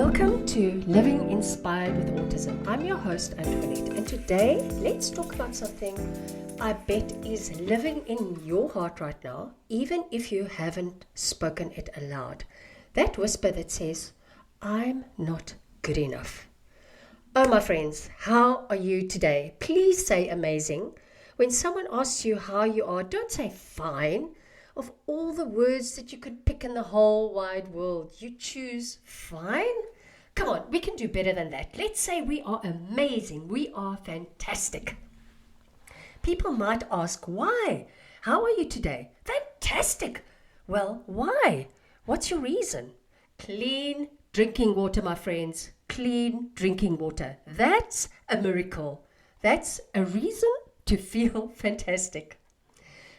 Welcome to Living Inspired with Autism. I'm your host, Antoinette, and today let's talk about something I bet is living in your heart right now, even if you haven't spoken it aloud. That whisper that says, I'm not good enough. Oh, my friends, how are you today? Please say amazing. When someone asks you how you are, don't say fine. Of all the words that you could pick in the whole wide world, you choose fine? Come on, we can do better than that. Let's say we are amazing. We are fantastic. People might ask, why? How are you today? Fantastic. Well, why? What's your reason? Clean drinking water, my friends. Clean drinking water. That's a miracle. That's a reason to feel fantastic.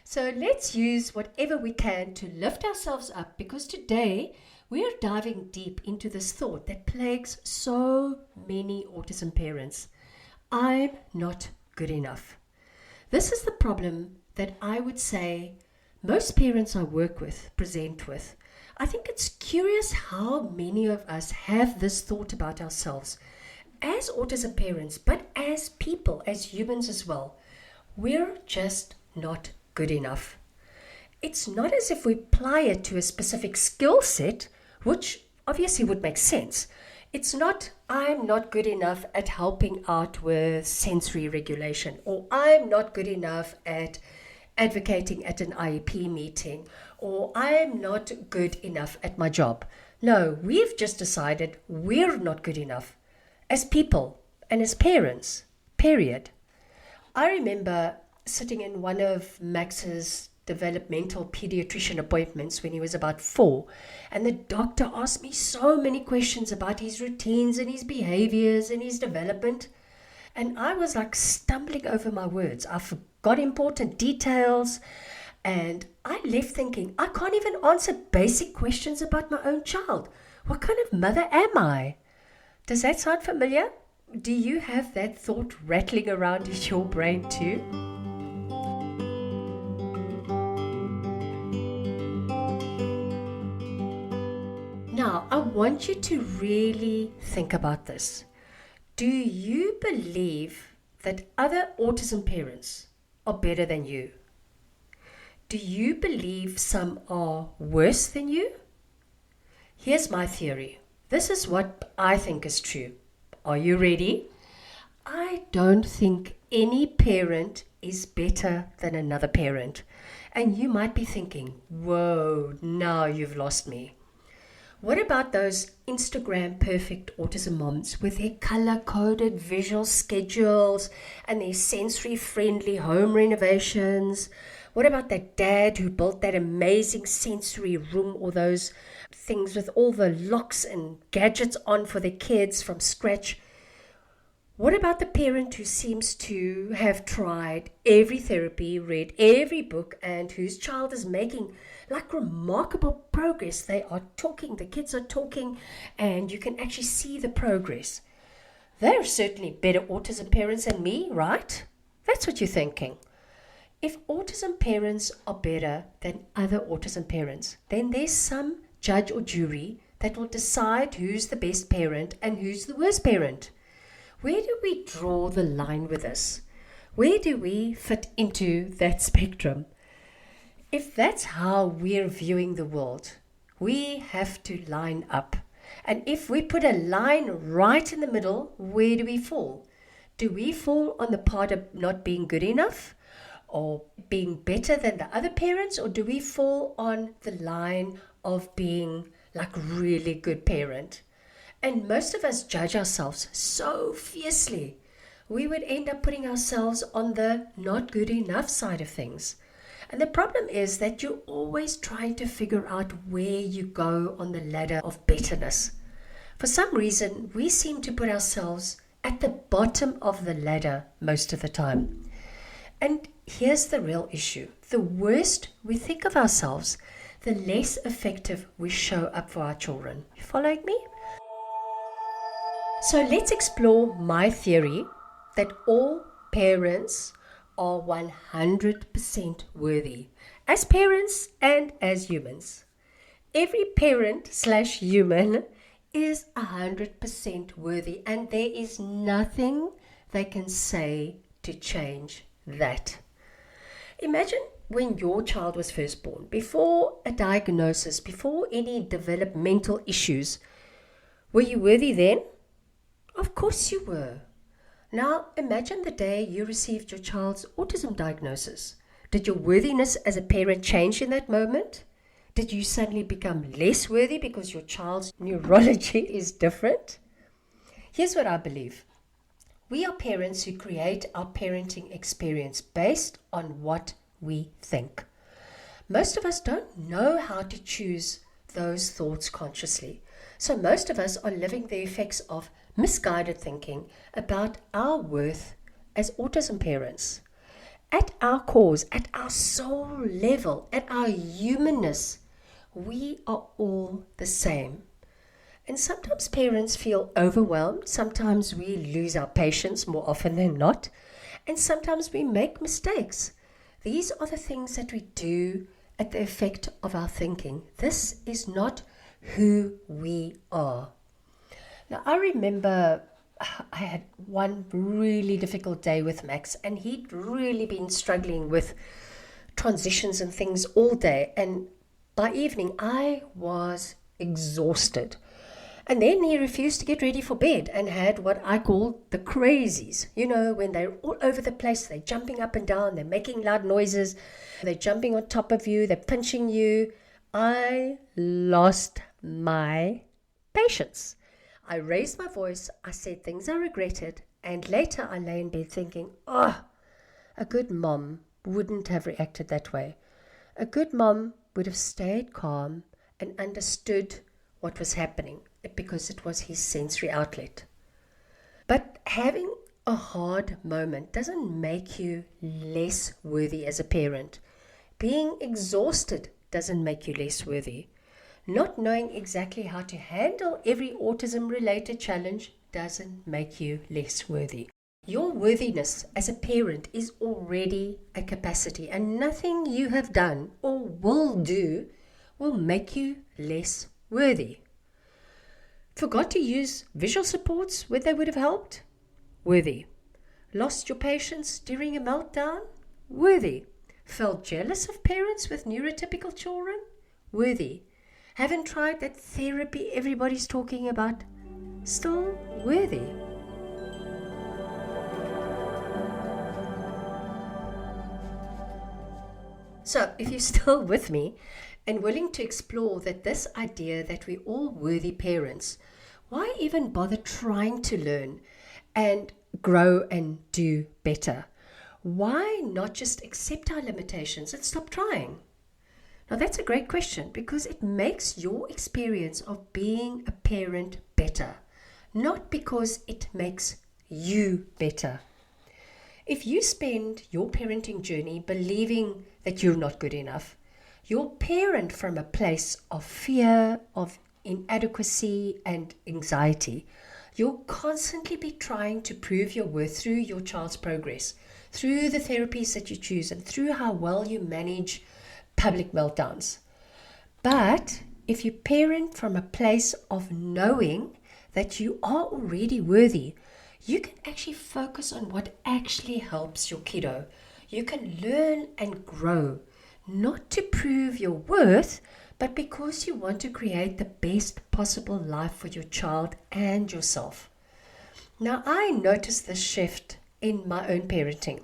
So let's use whatever we can to lift ourselves up, because today we're diving deep into this thought that plagues so many autism parents. I'm not good enough. This is the problem that I would say most parents I work with present with. I think it's curious how many of us have this thought about ourselves as autism parents, but as people, as humans as well. We're just not good enough. It's not as if we apply it to a specific skill set, which obviously would make sense. It's not, I'm not good enough at helping out with sensory regulation, or I'm not good enough at advocating at an IEP meeting, or I'm not good enough at my job. No, we've just decided we're not good enough as people and as parents, period. I remember sitting in one of Max's developmental pediatrician appointments when he was about 4, and the doctor asked me so many questions about his routines and his behaviors and his development, and I was like stumbling over my words. I forgot important details, and I left thinking, I can't even answer basic questions about my own child. What kind of mother am I? Does that sound familiar? Do you have that thought rattling around in your brain too? Now, I want you to really think about this. Do you believe that other autism parents are better than you? Do you believe some are worse than you? Here's my theory. This is what I think is true. Are you ready? I don't think any parent is better than another parent. And you might be thinking, whoa, now you've lost me. What about those Instagram perfect autism moms with their color-coded visual schedules and their sensory-friendly home renovations? What about that dad who built that amazing sensory room, or those things with all the locks and gadgets on for their kids from scratch? What about the parent who seems to have tried every therapy, read every book, and whose child is making like remarkable progress? They are talking, the kids are talking, and you can actually see the progress. They're certainly better autism parents than me, right? That's what you're thinking. If autism parents are better than other autism parents, then there's some judge or jury that will decide who's the best parent and who's the worst parent. Where do we draw the line with this? Where do we fit into that spectrum? If that's how we're viewing the world, we have to line up. And if we put a line right in the middle, where do we fall? Do we fall on the part of not being good enough or being better than the other parents? Or do we fall on the line of being like really good parent? And most of us judge ourselves so fiercely. We would end up putting ourselves on the not good enough side of things. And the problem is that you're always trying to figure out where you go on the ladder of betterness. For some reason, we seem to put ourselves at the bottom of the ladder most of the time. And here's the real issue. The worse we think of ourselves, the less effective we show up for our children. You following me? So let's explore my theory that all parents are 100% worthy, as parents and as humans. Every parent/human is 100% worthy, and there is nothing they can say to change that. Imagine when your child was first born, before a diagnosis, before any developmental issues. Were you worthy then? Of course you were. Now imagine the day you received your child's autism diagnosis. Did your worthiness as a parent change in that moment? Did you suddenly become less worthy because your child's neurology is different? Here's what I believe. We are parents who create our parenting experience based on what we think. Most of us don't know how to choose those thoughts consciously. So most of us are living the effects of misguided thinking about our worth as autism parents. At our cause, at our soul level, at our humanness, we are all the same. And sometimes parents feel overwhelmed. Sometimes we lose our patience more often than not. And sometimes we make mistakes. These are the things that we do at the effect of our thinking. This is not who we are. Now, I remember I had one really difficult day with Max, and he'd really been struggling with transitions and things all day. And by evening, I was exhausted. And then he refused to get ready for bed and had what I call the crazies. You know, when they're all over the place, they're jumping up and down, they're making loud noises, they're jumping on top of you, they're pinching you. I lost my patience. I raised my voice, I said things I regretted, and later I lay in bed thinking, a good mom wouldn't have reacted that way. A good mom would have stayed calm and understood what was happening because it was his sensory outlet. But having a hard moment doesn't make you less worthy as a parent. Being exhausted doesn't make you less worthy. Not knowing exactly how to handle every autism-related challenge doesn't make you less worthy. Your worthiness as a parent is already a capacity, and nothing you have done or will do will make you less worthy. Forgot to use visual supports where they would have helped? Worthy. Lost your patience during a meltdown? Worthy. Felt jealous of parents with neurotypical children? Worthy. Haven't tried that therapy everybody's talking about? Still worthy. So, if you're still with me and willing to explore this idea that we're all worthy parents, why even bother trying to learn and grow and do better? Why not just accept our limitations and stop trying? Now, that's a great question because it makes your experience of being a parent better, not because it makes you better. If you spend your parenting journey believing that you're not good enough, you'll parent from a place of fear, of inadequacy, and anxiety. You'll constantly be trying to prove your worth through your child's progress, through the therapies that you choose, and through how well you manage public meltdowns. But if you parent from a place of knowing that you are already worthy, you can actually focus on what actually helps your kiddo. You can learn and grow, not to prove your worth, but because you want to create the best possible life for your child and yourself. Now, I noticed this shift in my own parenting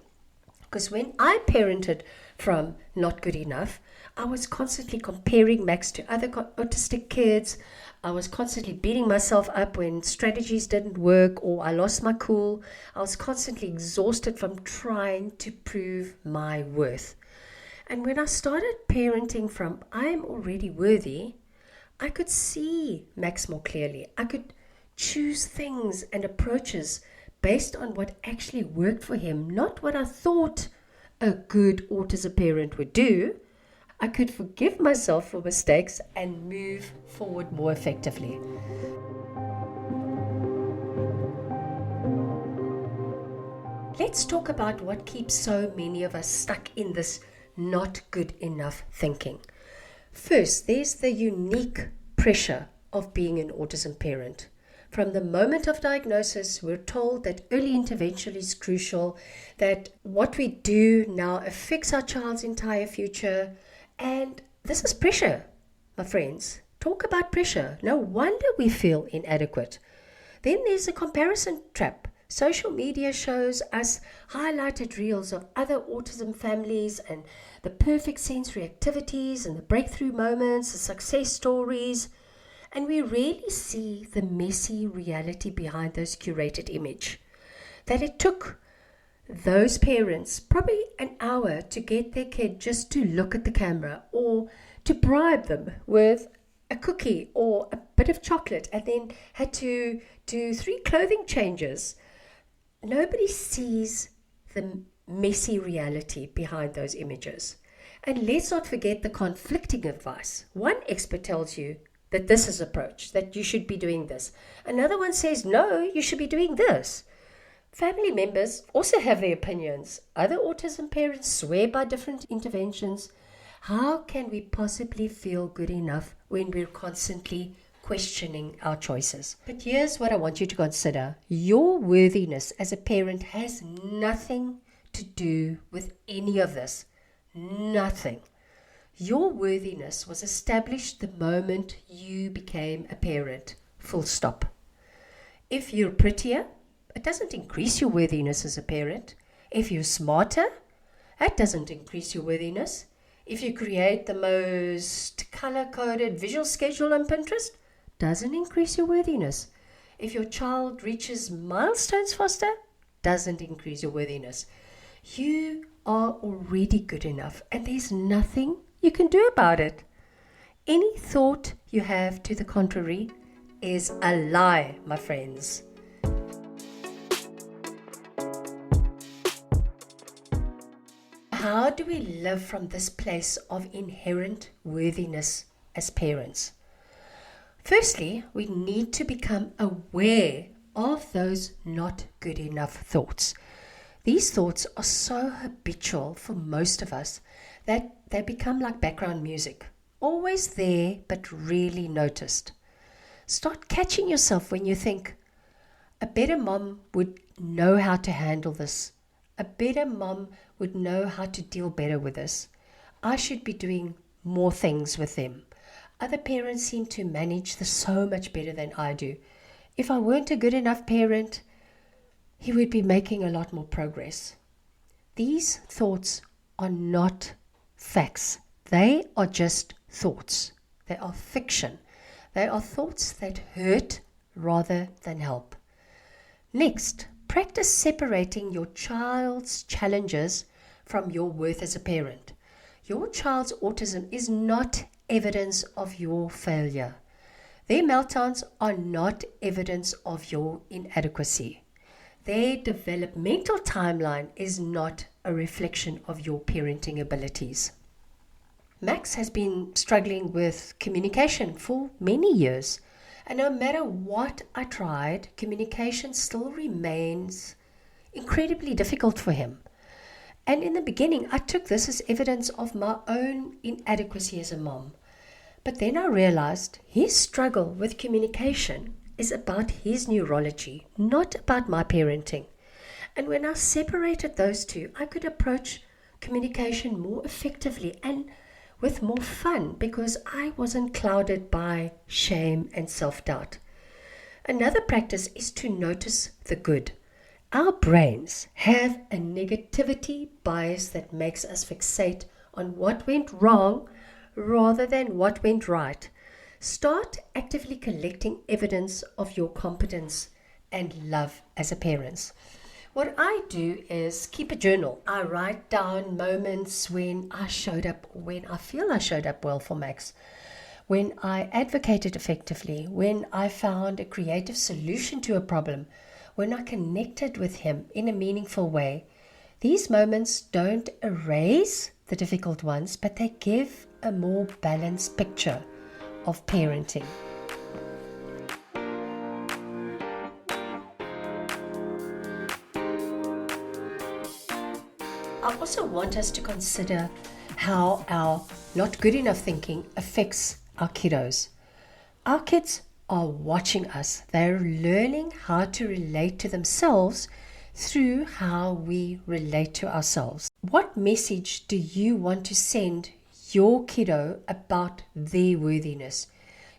because when I parented from not good enough, I was constantly comparing Max to other autistic kids. I was constantly beating myself up when strategies didn't work or I lost my cool. I was constantly exhausted from trying to prove my worth. And when I started parenting from I'm already worthy, I could see Max more clearly. I could choose things and approaches based on what actually worked for him, not what I thought a good autism parent would do. I could forgive myself for mistakes and move forward more effectively. Let's talk about what keeps so many of us stuck in this not good enough thinking. First, there's the unique pressure of being an autism parent. From the moment of diagnosis, we're told that early intervention is crucial, that what we do now affects our child's entire future, and this is pressure, my friends. Talk about pressure. No wonder we feel inadequate. Then there's a comparison trap. Social media shows us highlighted reels of other autism families and the perfect sensory activities and the breakthrough moments, the success stories, and we rarely see the messy reality behind those curated image. That it took those parents probably an hour to get their kid just to look at the camera or to bribe them with a cookie or a bit of chocolate, and then had to do 3 clothing changes. Nobody sees the messy reality behind those images. And let's not forget the conflicting advice. One expert tells you that this is approach, that you should be doing this. Another one says, no, you should be doing this. Family members also have their opinions. Other autism parents swear by different interventions. How can we possibly feel good enough when we're constantly questioning our choices? But here's what I want you to consider. Your worthiness as a parent has nothing to do with any of this. Nothing. Your worthiness was established the moment you became a parent. Full stop. If you're prettier, it doesn't increase your worthiness as a parent. If you're smarter, that doesn't increase your worthiness. If you create the most color-coded visual schedule on Pinterest, doesn't increase your worthiness. If your child reaches milestones faster, doesn't increase your worthiness. You are already good enough, and there's nothing you can do about it. Any thought you have to the contrary is a lie, my friends. How do we live from this place of inherent worthiness as parents? Firstly, we need to become aware of those not good enough thoughts. These thoughts are so habitual for most of us that they become like background music, always there but rarely noticed. Start catching yourself when you think, a better mom would know how to handle this. A better mom would know how to deal better with this. I should be doing more things with them. Other parents seem to manage this so much better than I do. If I weren't a good enough parent, he would be making a lot more progress. These thoughts are not facts. They are just thoughts. They are fiction. They are thoughts that hurt rather than help. Next, practice separating your child's challenges from your worth as a parent. Your child's autism is not evidence of your failure. Their meltdowns are not evidence of your inadequacy. Their developmental timeline is not a reflection of your parenting abilities. Max has been struggling with communication for many years. And no matter what I tried, communication still remains incredibly difficult for him. And in the beginning, I took this as evidence of my own inadequacy as a mom. But then I realized his struggle with communication is about his neurology, not about my parenting. And when I separated those two, I could approach communication more effectively and with more fun because I wasn't clouded by shame and self-doubt. Another practice is to notice the good. Our brains have a negativity bias that makes us fixate on what went wrong rather than what went right. Start actively collecting evidence of your competence and love as a parent. What I do is keep a journal. I write down moments when I showed up, when I feel I showed up well for Max, when I advocated effectively, when I found a creative solution to a problem, when I connected with him in a meaningful way. These moments don't erase the difficult ones, but they give a more balanced picture of parenting. I also want us to consider how our not good enough thinking affects our kiddos. Our kids are watching us. They're learning how to relate to themselves through how we relate to ourselves. What message do you want to send your kiddo about their worthiness?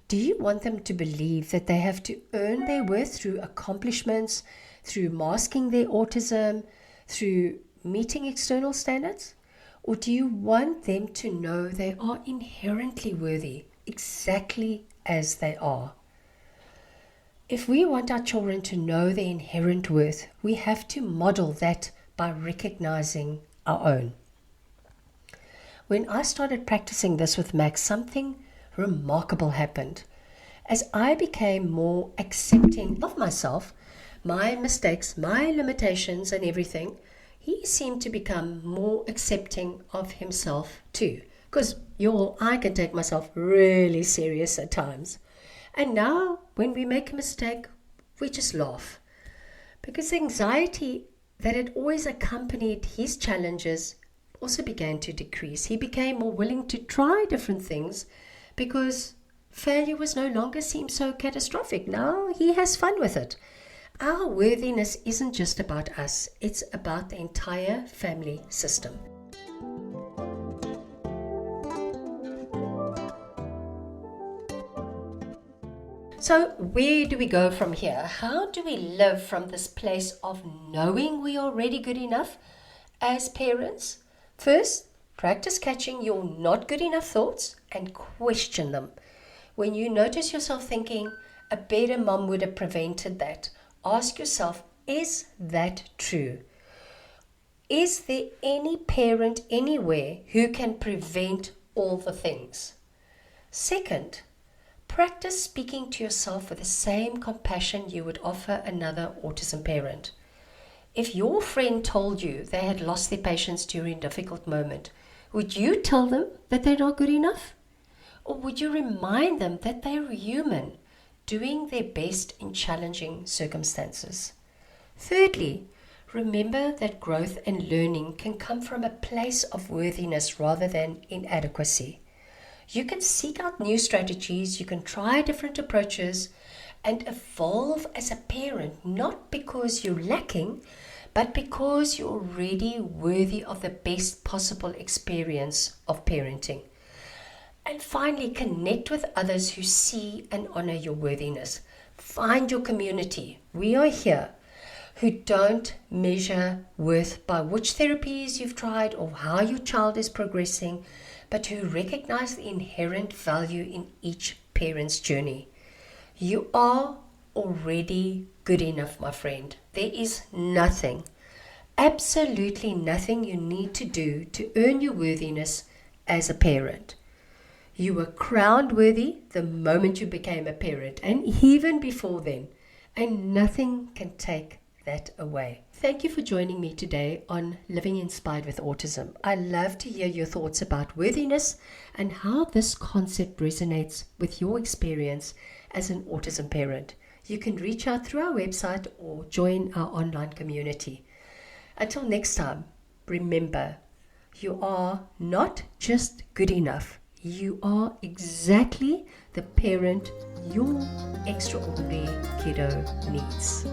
Do you want them to believe that they have to earn their worth through accomplishments, through masking their autism, through meeting external standards? Or do you want them to know they are inherently worthy, exactly as they are? If we want our children to know their inherent worth, we have to model that by recognizing our own. When I started practicing this with Max, something remarkable happened. As I became more accepting of myself, my mistakes, my limitations and everything, he seemed to become more accepting of himself too. Because I can take myself really serious at times. And now, when we make a mistake, we just laugh. Because the anxiety that had always accompanied his challenges also began to decrease. He became more willing to try different things because failure was no longer seemed so catastrophic. Now he has fun with it. Our worthiness isn't just about us, it's about the entire family system. So where do we go from here? How do we live from this place of knowing we are already good enough as parents? First, practice catching your not good enough thoughts and question them. When you notice yourself thinking, a better mom would have prevented that, ask yourself, is that true? Is there any parent anywhere who can prevent all the things? Second, practice speaking to yourself with the same compassion you would offer another autism parent. If your friend told you they had lost their patience during a difficult moment, would you tell them that they're not good enough? Or would you remind them that they're human, doing their best in challenging circumstances? Thirdly, remember that growth and learning can come from a place of worthiness rather than inadequacy. You can seek out new strategies, you can try different approaches, and evolve as a parent, not because you're lacking, but because you're already worthy of the best possible experience of parenting. And finally, connect with others who see and honor your worthiness. Find your community. We are here, who don't measure worth by which therapies you've tried or how your child is progressing, but who recognize the inherent value in each parent's journey. You are already good enough, my friend. There is nothing, absolutely nothing you need to do to earn your worthiness as a parent. You were crowned worthy the moment you became a parent, and even before then, and nothing can take that away. Thank you for joining me today on Living Inspired with Autism. I love to hear your thoughts about worthiness and how this concept resonates with your experience as an autism parent. You can reach out through our website or join our online community. Until next time, remember, you are not just good enough. You are exactly the parent your extraordinary kiddo needs.